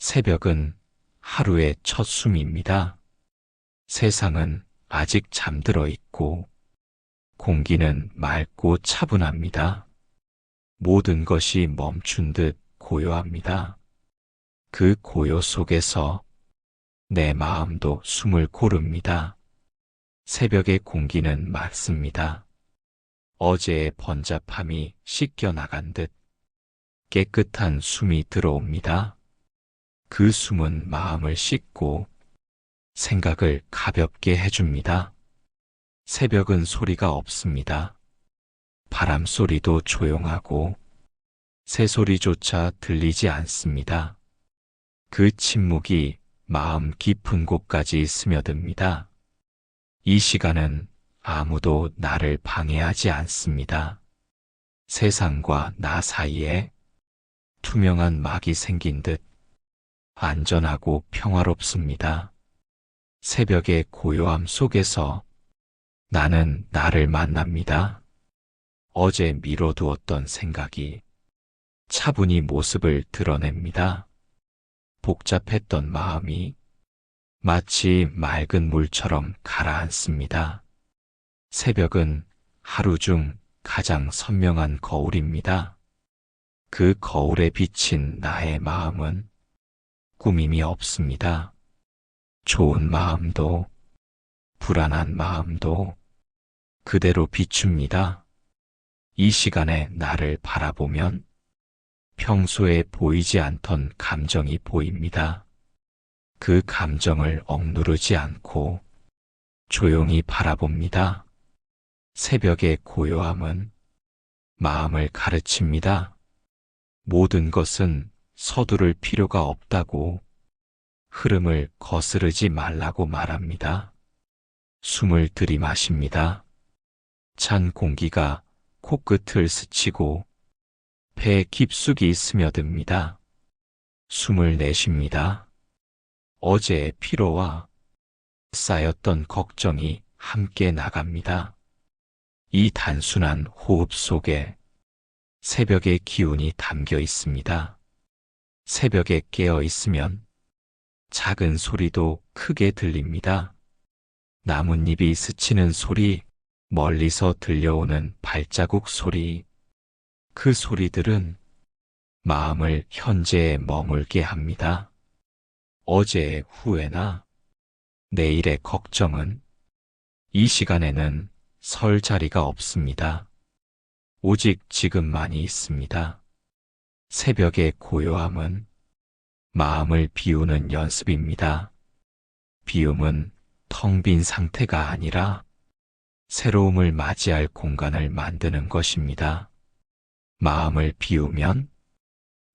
새벽은 하루의 첫 숨입니다. 세상은 아직 잠들어 있고 공기는 맑고 차분합니다. 모든 것이 멈춘 듯 고요합니다. 그 고요 속에서 내 마음도 숨을 고릅니다. 새벽의 공기는 맑습니다. 어제의 번잡함이 씻겨나간 듯 깨끗한 숨이 들어옵니다. 그 숨은 마음을 씻고 생각을 가볍게 해줍니다. 새벽은 소리가 없습니다. 바람 소리도 조용하고 새소리조차 들리지 않습니다. 그 침묵이 마음 깊은 곳까지 스며듭니다. 이 시간은 아무도 나를 방해하지 않습니다. 세상과 나 사이에 투명한 막이 생긴 듯 안전하고 평화롭습니다. 새벽의 고요함 속에서 나는 나를 만납니다. 어제 미뤄두었던 생각이 차분히 모습을 드러냅니다. 복잡했던 마음이 마치 맑은 물처럼 가라앉습니다. 새벽은 하루 중 가장 선명한 거울입니다. 그 거울에 비친 나의 마음은 꾸밈이 없습니다. 좋은 마음도 불안한 마음도 그대로 비춥니다. 이 시간에 나를 바라보면 평소에 보이지 않던 감정이 보입니다. 그 감정을 억누르지 않고 조용히 바라봅니다. 새벽의 고요함은 마음을 가르칩니다. 모든 것은 서두를 필요가 없다고, 흐름을 거스르지 말라고 말합니다. 숨을 들이마십니다. 찬 공기가 코끝을 스치고 폐에 깊숙이 스며듭니다. 숨을 내쉽니다. 어제의 피로와 쌓였던 걱정이 함께 나갑니다. 이 단순한 호흡 속에 새벽의 기운이 담겨 있습니다. 새벽에 깨어 있으면 작은 소리도 크게 들립니다. 나뭇잎이 스치는 소리, 멀리서 들려오는 발자국 소리. 그 소리들은 마음을 현재에 머물게 합니다. 어제의 후회나 내일의 걱정은 이 시간에는 설 자리가 없습니다. 오직 지금만이 있습니다. 새벽의 고요함은 마음을 비우는 연습입니다. 비움은 텅 빈 상태가 아니라 새로움을 맞이할 공간을 만드는 것입니다. 마음을 비우면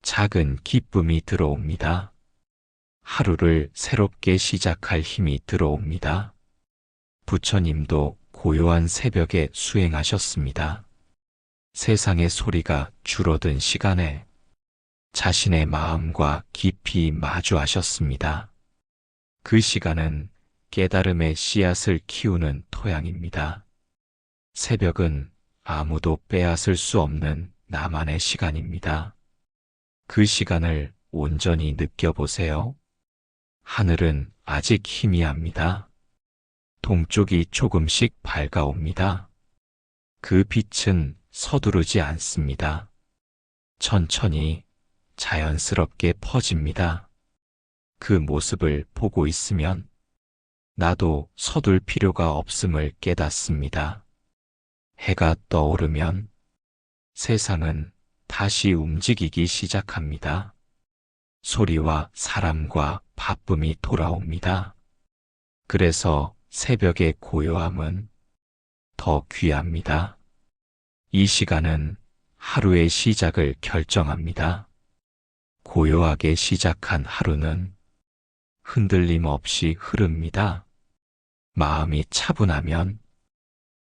작은 기쁨이 들어옵니다. 하루를 새롭게 시작할 힘이 들어옵니다. 부처님도 고요한 새벽에 수행하셨습니다. 세상의 소리가 줄어든 시간에 자신의 마음과 깊이 마주하셨습니다. 그 시간은 깨달음의 씨앗을 키우는 토양입니다. 새벽은 아무도 빼앗을 수 없는 나만의 시간입니다. 그 시간을 온전히 느껴보세요. 하늘은 아직 희미합니다. 동쪽이 조금씩 밝아옵니다. 그 빛은 서두르지 않습니다. 천천히 자연스럽게 퍼집니다. 그 모습을 보고 있으면 나도 서둘 필요가 없음을 깨닫습니다. 해가 떠오르면 세상은 다시 움직이기 시작합니다. 소리와 사람과 바쁨이 돌아옵니다. 그래서 새벽의 고요함은 더 귀합니다. 이 시간은 하루의 시작을 결정합니다. 고요하게 시작한 하루는 흔들림 없이 흐릅니다. 마음이 차분하면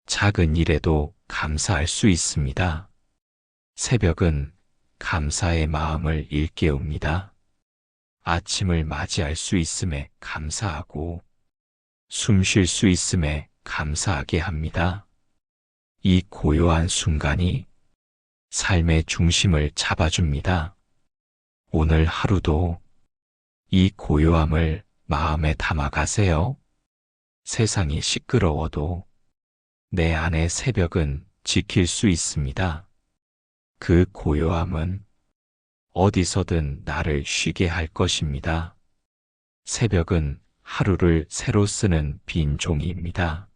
작은 일에도 감사할 수 있습니다. 새벽은 감사의 마음을 일깨웁니다. 아침을 맞이할 수 있음에 감사하고 숨 쉴 수 있음에 감사하게 합니다. 이 고요한 순간이 삶의 중심을 잡아줍니다. 오늘 하루도 이 고요함을 마음에 담아 가세요. 세상이 시끄러워도 내 안의 새벽은 지킬 수 있습니다. 그 고요함은 어디서든 나를 쉬게 할 것입니다. 새벽은 하루를 새로 쓰는 빈 종이입니다.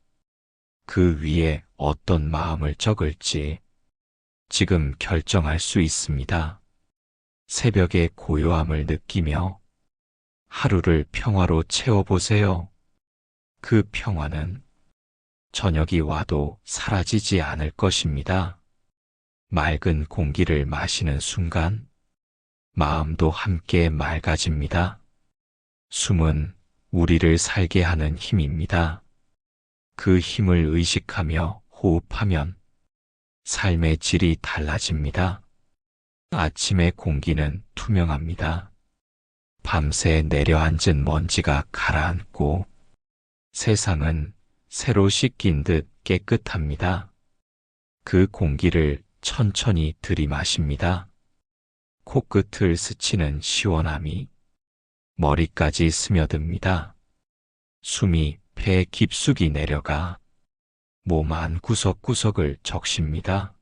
그 위에 어떤 마음을 적을지 지금 결정할 수 있습니다. 새벽의 고요함을 느끼며 하루를 평화로 채워보세요. 그 평화는 저녁이 와도 사라지지 않을 것입니다. 맑은 공기를 마시는 순간 마음도 함께 맑아집니다. 숨은 우리를 살게 하는 힘입니다. 그 힘을 의식하며 호흡하면 삶의 질이 달라집니다. 아침의 공기는 투명합니다. 밤새 내려앉은 먼지가 가라앉고 세상은 새로 씻긴 듯 깨끗합니다. 그 공기를 천천히 들이마십니다. 코끝을 스치는 시원함이 머리까지 스며듭니다. 숨이 배 깊숙이 내려가 몸 안 구석구석을 적십니다.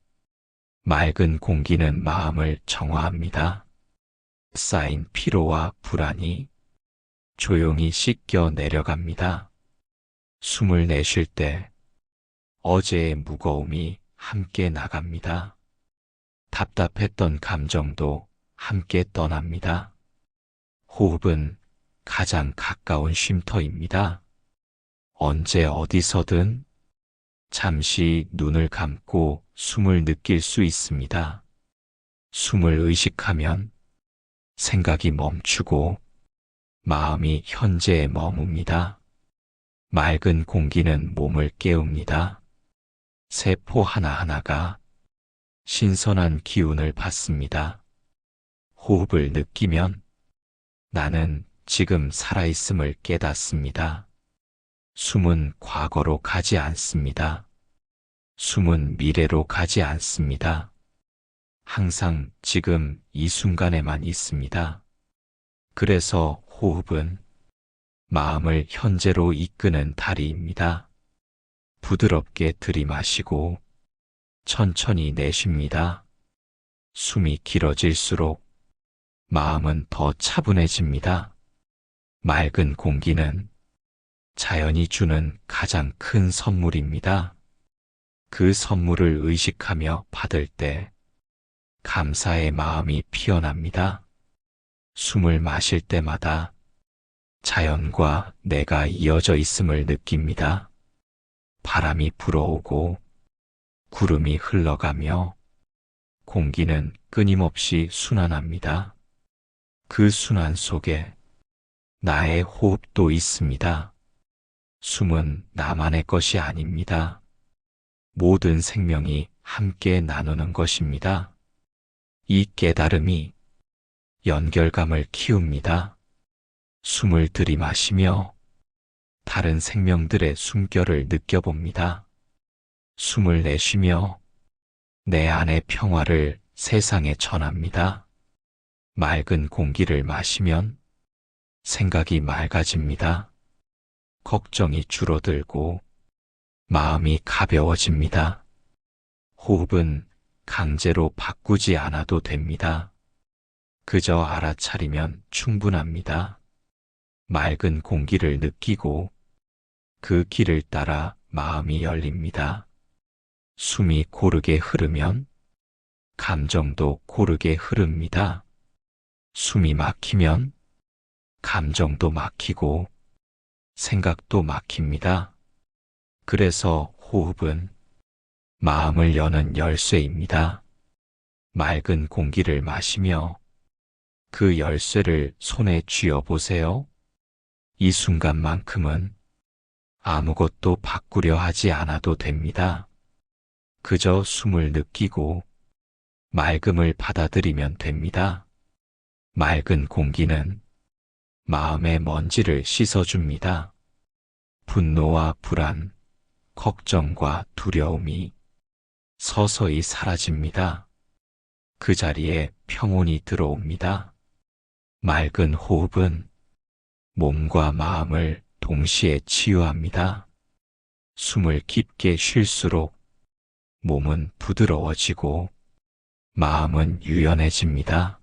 맑은 공기는 마음을 정화합니다. 쌓인 피로와 불안이 조용히 씻겨 내려갑니다. 숨을 내쉴 때 어제의 무거움이 함께 나갑니다. 답답했던 감정도 함께 떠납니다. 호흡은 가장 가까운 쉼터입니다. 언제 어디서든 잠시 눈을 감고 숨을 느낄 수 있습니다. 숨을 의식하면 생각이 멈추고 마음이 현재에 머뭅니다. 맑은 공기는 몸을 깨웁니다. 세포 하나하나가 신선한 기운을 받습니다. 호흡을 느끼면 나는 지금 살아있음을 깨닫습니다. 숨은 과거로 가지 않습니다. 숨은 미래로 가지 않습니다. 항상 지금 이 순간에만 있습니다. 그래서 호흡은 마음을 현재로 이끄는 다리입니다. 부드럽게 들이마시고 천천히 내쉽니다. 숨이 길어질수록 마음은 더 차분해집니다. 맑은 공기는 자연이 주는 가장 큰 선물입니다. 그 선물을 의식하며 받을 때 감사의 마음이 피어납니다. 숨을 마실 때마다 자연과 내가 이어져 있음을 느낍니다. 바람이 불어오고 구름이 흘러가며 공기는 끊임없이 순환합니다. 그 순환 속에 나의 호흡도 있습니다. 숨은 나만의 것이 아닙니다. 모든 생명이 함께 나누는 것입니다. 이 깨달음이 연결감을 키웁니다. 숨을 들이마시며 다른 생명들의 숨결을 느껴봅니다. 숨을 내쉬며 내 안의 평화를 세상에 전합니다. 맑은 공기를 마시면 생각이 맑아집니다. 걱정이 줄어들고 마음이 가벼워집니다. 호흡은 강제로 바꾸지 않아도 됩니다. 그저 알아차리면 충분합니다. 맑은 공기를 느끼고 그 길을 따라 마음이 열립니다. 숨이 고르게 흐르면 감정도 고르게 흐릅니다. 숨이 막히면 감정도 막히고 생각도 막힙니다. 그래서 호흡은 마음을 여는 열쇠입니다. 맑은 공기를 마시며 그 열쇠를 손에 쥐어 보세요. 이 순간만큼은 아무것도 바꾸려 하지 않아도 됩니다. 그저 숨을 느끼고 맑음을 받아들이면 됩니다. 맑은 공기는 마음의 먼지를 씻어줍니다. 분노와 불안, 걱정과 두려움이 서서히 사라집니다. 그 자리에 평온이 들어옵니다. 맑은 호흡은 몸과 마음을 동시에 치유합니다. 숨을 깊게 쉴수록 몸은 부드러워지고 마음은 유연해집니다.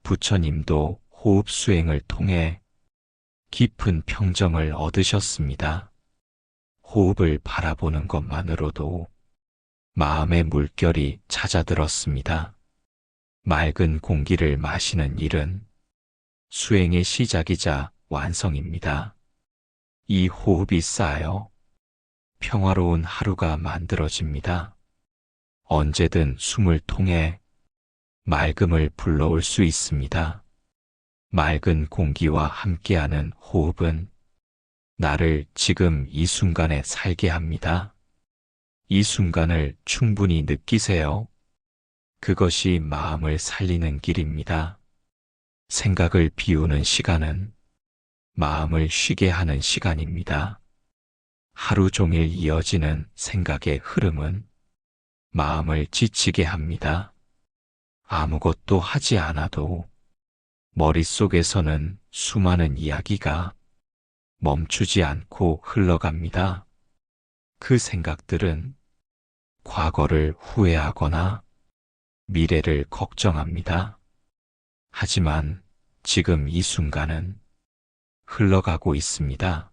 부처님도 호흡 수행을 통해 깊은 평정을 얻으셨습니다. 호흡을 바라보는 것만으로도 마음의 물결이 잦아들었습니다. 맑은 공기를 마시는 일은 수행의 시작이자 완성입니다. 이 호흡이 쌓여 평화로운 하루가 만들어집니다. 언제든 숨을 통해 맑음을 불러올 수 있습니다. 맑은 공기와 함께하는 호흡은 나를 지금 이 순간에 살게 합니다. 이 순간을 충분히 느끼세요. 그것이 마음을 살리는 길입니다. 생각을 비우는 시간은 마음을 쉬게 하는 시간입니다. 하루 종일 이어지는 생각의 흐름은 마음을 지치게 합니다. 아무것도 하지 않아도 머릿속에서는 수많은 이야기가 멈추지 않고 흘러갑니다. 그 생각들은 과거를 후회하거나 미래를 걱정합니다. 하지만 지금 이 순간은 흘러가고 있습니다.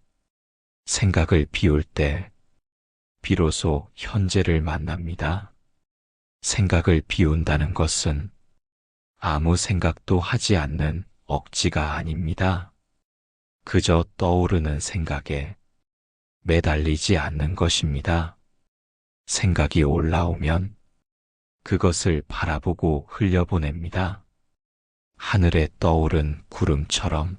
생각을 비울 때 비로소 현재를 만납니다. 생각을 비운다는 것은 아무 생각도 하지 않는 억지가 아닙니다. 그저 떠오르는 생각에 매달리지 않는 것입니다. 생각이 올라오면 그것을 바라보고 흘려보냅니다. 하늘에 떠오른 구름처럼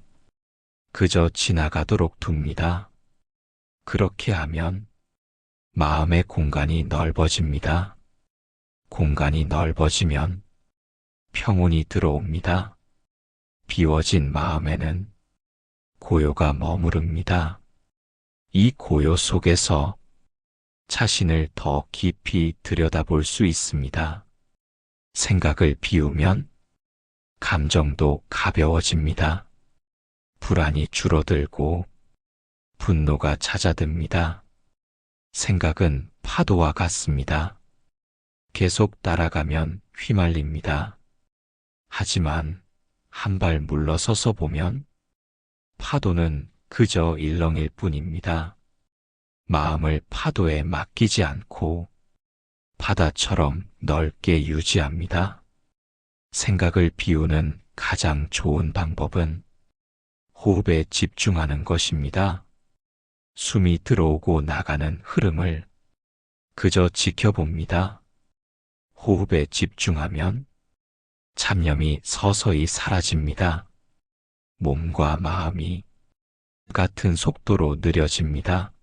그저 지나가도록 둡니다. 그렇게 하면 마음의 공간이 넓어집니다. 공간이 넓어지면 평온이 들어옵니다. 비워진 마음에는 고요가 머무릅니다. 이 고요 속에서 자신을 더 깊이 들여다볼 수 있습니다. 생각을 비우면 감정도 가벼워집니다. 불안이 줄어들고 분노가 잦아듭니다. 생각은 파도와 같습니다. 계속 따라가면 휘말립니다. 하지만 한 발 물러서서 보면 파도는 그저 일렁일 뿐입니다. 마음을 파도에 맡기지 않고 바다처럼 넓게 유지합니다. 생각을 비우는 가장 좋은 방법은 호흡에 집중하는 것입니다. 숨이 들어오고 나가는 흐름을 그저 지켜봅니다. 호흡에 집중하면 잡념이 서서히 사라집니다. 몸과 마음이 같은 속도로 느려집니다.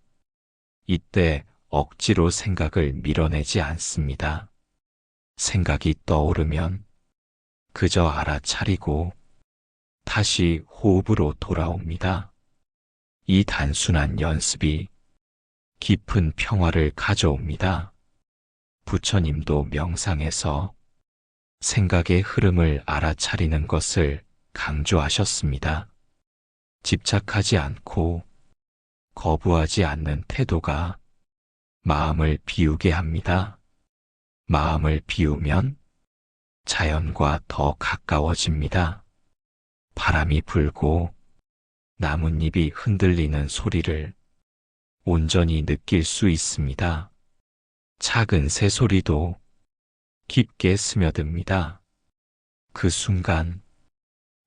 이때 억지로 생각을 밀어내지 않습니다. 생각이 떠오르면 그저 알아차리고 다시 호흡으로 돌아옵니다. 이 단순한 연습이 깊은 평화를 가져옵니다. 부처님도 명상에서 생각의 흐름을 알아차리는 것을 강조하셨습니다. 집착하지 않고 거부하지 않는 태도가 마음을 비우게 합니다. 마음을 비우면 자연과 더 가까워집니다. 바람이 불고 나뭇잎이 흔들리는 소리를 온전히 느낄 수 있습니다. 작은 새소리도 깊게 스며듭니다. 그 순간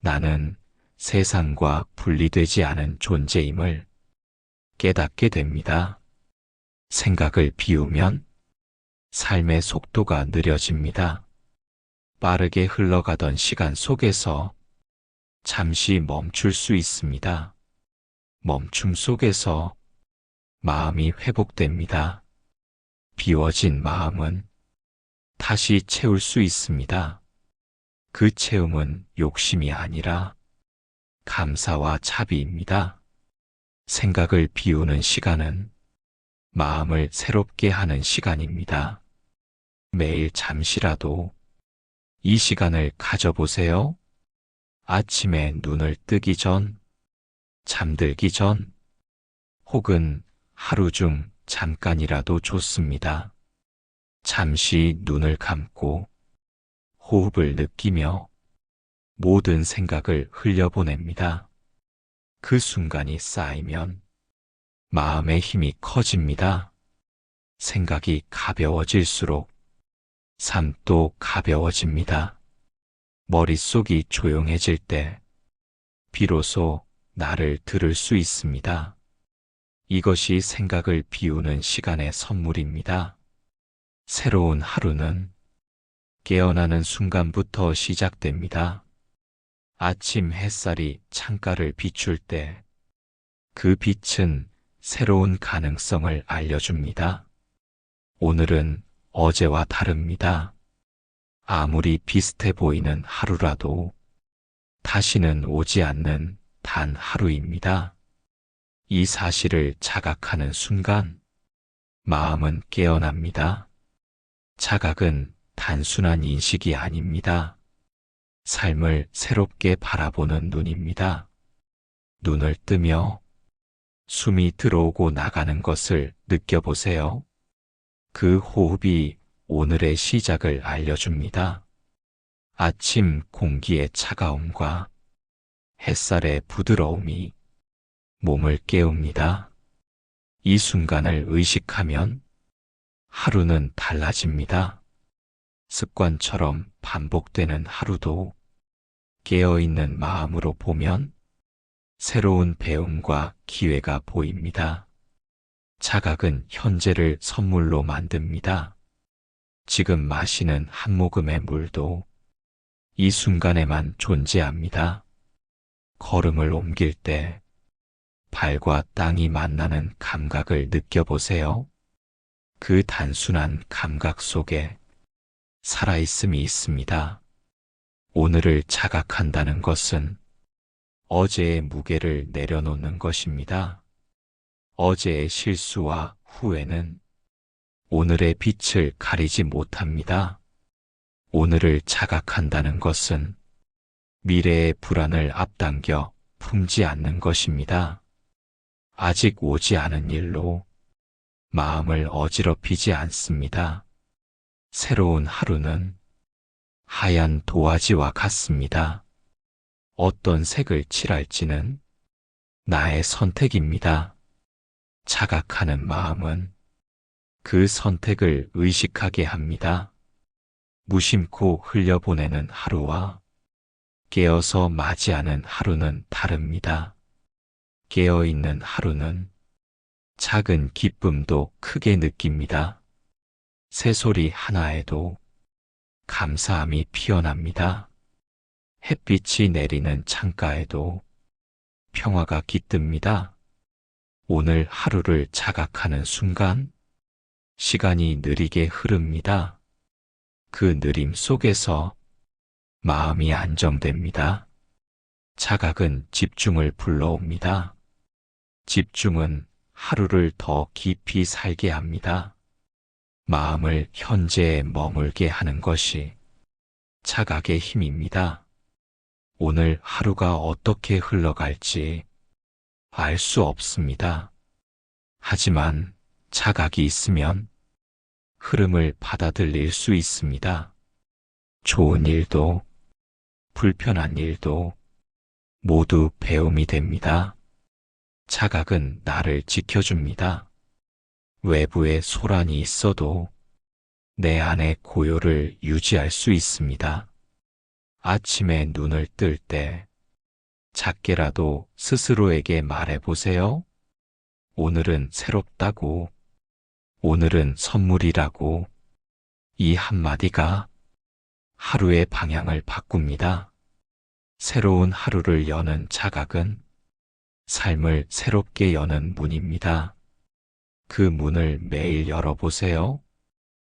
나는 세상과 분리되지 않은 존재임을 깨닫게 됩니다. 생각을 비우면 삶의 속도가 느려집니다. 빠르게 흘러가던 시간 속에서 잠시 멈출 수 있습니다. 멈춤 속에서 마음이 회복됩니다. 비워진 마음은 다시 채울 수 있습니다. 그 채움은 욕심이 아니라 감사와 자비입니다. 생각을 비우는 시간은 마음을 새롭게 하는 시간입니다. 매일 잠시라도 이 시간을 가져보세요. 아침에 눈을 뜨기 전, 잠들기 전 혹은 하루 중 잠깐이라도 좋습니다. 잠시 눈을 감고 호흡을 느끼며 모든 생각을 흘려보냅니다. 그 순간이 쌓이면 마음의 힘이 커집니다. 생각이 가벼워질수록 삶도 가벼워집니다. 머릿속이 조용해질 때 비로소 나를 들을 수 있습니다. 이것이 생각을 비우는 시간의 선물입니다. 새로운 하루는 깨어나는 순간부터 시작됩니다. 아침 햇살이 창가를 비출 때 그 빛은 새로운 가능성을 알려줍니다. 오늘은 어제와 다릅니다. 아무리 비슷해 보이는 하루라도 다시는 오지 않는 단 하루입니다. 이 사실을 자각하는 순간 마음은 깨어납니다. 자각은 단순한 인식이 아닙니다. 삶을 새롭게 바라보는 눈입니다. 눈을 뜨며 숨이 들어오고 나가는 것을 느껴보세요. 그 호흡이 오늘의 시작을 알려줍니다. 아침 공기의 차가움과 햇살의 부드러움이 몸을 깨웁니다. 이 순간을 의식하면 하루는 달라집니다. 습관처럼 반복되는 하루도 깨어있는 마음으로 보면 새로운 배움과 기회가 보입니다. 자각은 현재를 선물로 만듭니다. 지금 마시는 한 모금의 물도 이 순간에만 존재합니다. 걸음을 옮길 때 발과 땅이 만나는 감각을 느껴보세요. 그 단순한 감각 속에 살아있음이 있습니다. 오늘을 자각한다는 것은 어제의 무게를 내려놓는 것입니다. 어제의 실수와 후회는 오늘의 빛을 가리지 못합니다. 오늘을 자각한다는 것은 미래의 불안을 앞당겨 품지 않는 것입니다. 아직 오지 않은 일로 마음을 어지럽히지 않습니다. 새로운 하루는 하얀 도화지와 같습니다. 어떤 색을 칠할지는 나의 선택입니다. 자각하는 마음은 그 선택을 의식하게 합니다. 무심코 흘려보내는 하루와 깨어서 맞이하는 하루는 다릅니다. 깨어있는 하루는 작은 기쁨도 크게 느낍니다. 새소리 하나에도 감사함이 피어납니다. 햇빛이 내리는 창가에도 평화가 깃듭니다. 오늘 하루를 자각하는 순간 시간이 느리게 흐릅니다. 그 느림 속에서 마음이 안정됩니다. 자각은 집중을 불러옵니다. 집중은 하루를 더 깊이 살게 합니다. 마음을 현재에 머물게 하는 것이 자각의 힘입니다. 오늘 하루가 어떻게 흘러갈지 알 수 없습니다. 하지만 자각이 있으면 흐름을 받아들일 수 있습니다. 좋은 일도 불편한 일도 모두 배움이 됩니다. 자각은 나를 지켜줍니다. 외부에 소란이 있어도 내 안의 고요를 유지할 수 있습니다. 아침에 눈을 뜰 때 작게라도 스스로에게 말해보세요. 오늘은 새롭다고, 오늘은 선물이라고. 이 한마디가 하루의 방향을 바꿉니다. 새로운 하루를 여는 자각은 삶을 새롭게 여는 문입니다. 그 문을 매일 열어보세요.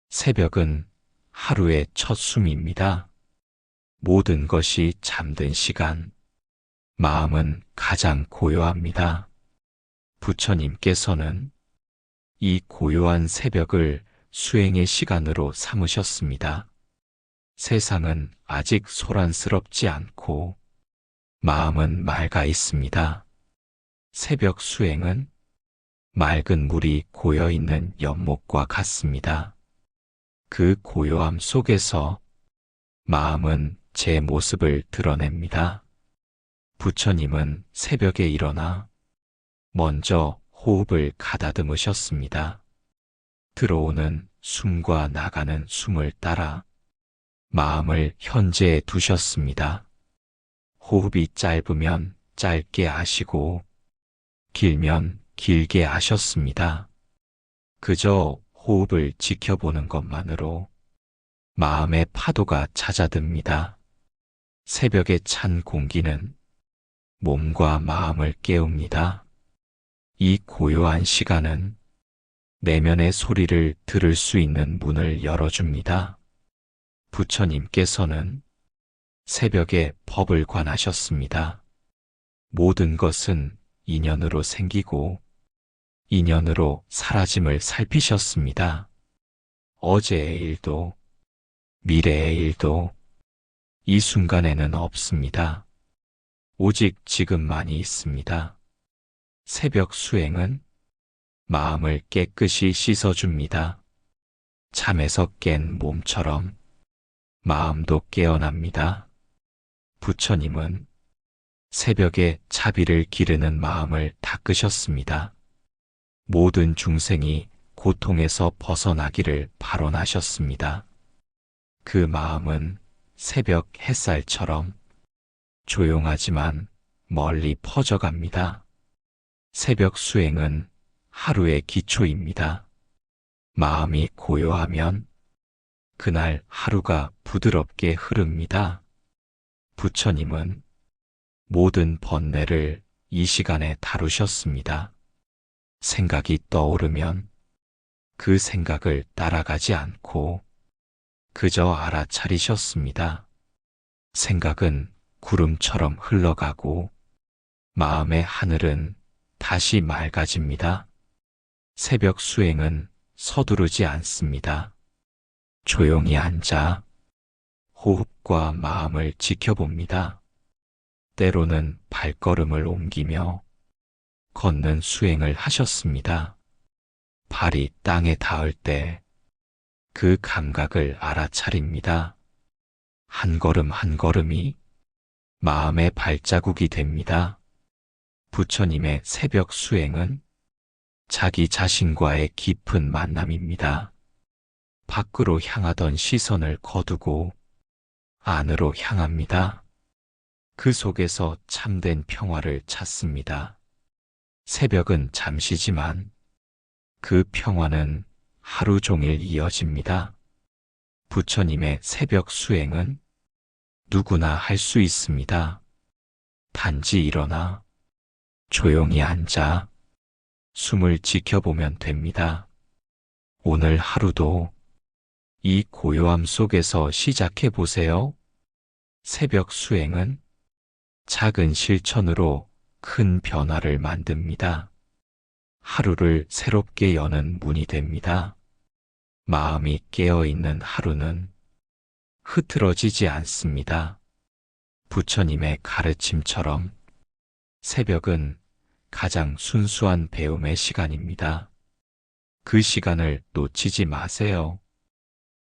새벽은 하루의 첫 숨입니다. 모든 것이 잠든 시간, 마음은 가장 고요합니다. 부처님께서는 이 고요한 새벽을 수행의 시간으로 삼으셨습니다. 세상은 아직 소란스럽지 않고 마음은 맑아 있습니다. 새벽 수행은 맑은 물이 고여있는 연못과 같습니다. 그 고요함 속에서 마음은 제 모습을 드러냅니다. 부처님은 새벽에 일어나 먼저 호흡을 가다듬으셨습니다. 들어오는 숨과 나가는 숨을 따라 마음을 현재에 두셨습니다. 호흡이 짧으면 짧게 하시고 길면 길게 하셨습니다. 그저 호흡을 지켜보는 것만으로 마음의 파도가 잦아듭니다. 새벽의 찬 공기는 몸과 마음을 깨웁니다. 이 고요한 시간은 내면의 소리를 들을 수 있는 문을 열어줍니다. 부처님께서는 새벽에 법을 관하셨습니다. 모든 것은 인연으로 생기고 인연으로 사라짐을 살피셨습니다. 어제의 일도 미래의 일도 이 순간에는 없습니다. 오직 지금만이 있습니다. 새벽 수행은 마음을 깨끗이 씻어줍니다. 잠에서 깬 몸처럼 마음도 깨어납니다. 부처님은 새벽에 자비를 기르는 마음을 닦으셨습니다. 모든 중생이 고통에서 벗어나기를 발언하셨습니다. 그 마음은 새벽 햇살처럼 조용하지만 멀리 퍼져갑니다. 새벽 수행은 하루의 기초입니다. 마음이 고요하면 그날 하루가 부드럽게 흐릅니다. 부처님은 모든 번뇌를 이 시간에 다루셨습니다. 생각이 떠오르면 그 생각을 따라가지 않고 그저 알아차리셨습니다. 생각은 구름처럼 흘러가고 마음의 하늘은 다시 맑아집니다. 새벽 수행은 서두르지 않습니다. 조용히 앉아 호흡과 마음을 지켜봅니다. 때로는 발걸음을 옮기며 걷는 수행을 하셨습니다. 발이 땅에 닿을 때 그 감각을 알아차립니다. 한 걸음 한 걸음이 마음의 발자국이 됩니다. 부처님의 새벽 수행은 자기 자신과의 깊은 만남입니다. 밖으로 향하던 시선을 거두고 안으로 향합니다. 그 속에서 참된 평화를 찾습니다. 새벽은 잠시지만 그 평화는 하루 종일 이어집니다. 부처님의 새벽 수행은 누구나 할 수 있습니다. 단지 일어나 조용히 앉아 숨을 지켜보면 됩니다. 오늘 하루도 이 고요함 속에서 시작해 보세요. 새벽 수행은 작은 실천으로 큰 변화를 만듭니다. 하루를 새롭게 여는 문이 됩니다. 마음이 깨어있는 하루는 흐트러지지 않습니다. 부처님의 가르침처럼 새벽은 가장 순수한 배움의 시간입니다. 그 시간을 놓치지 마세요.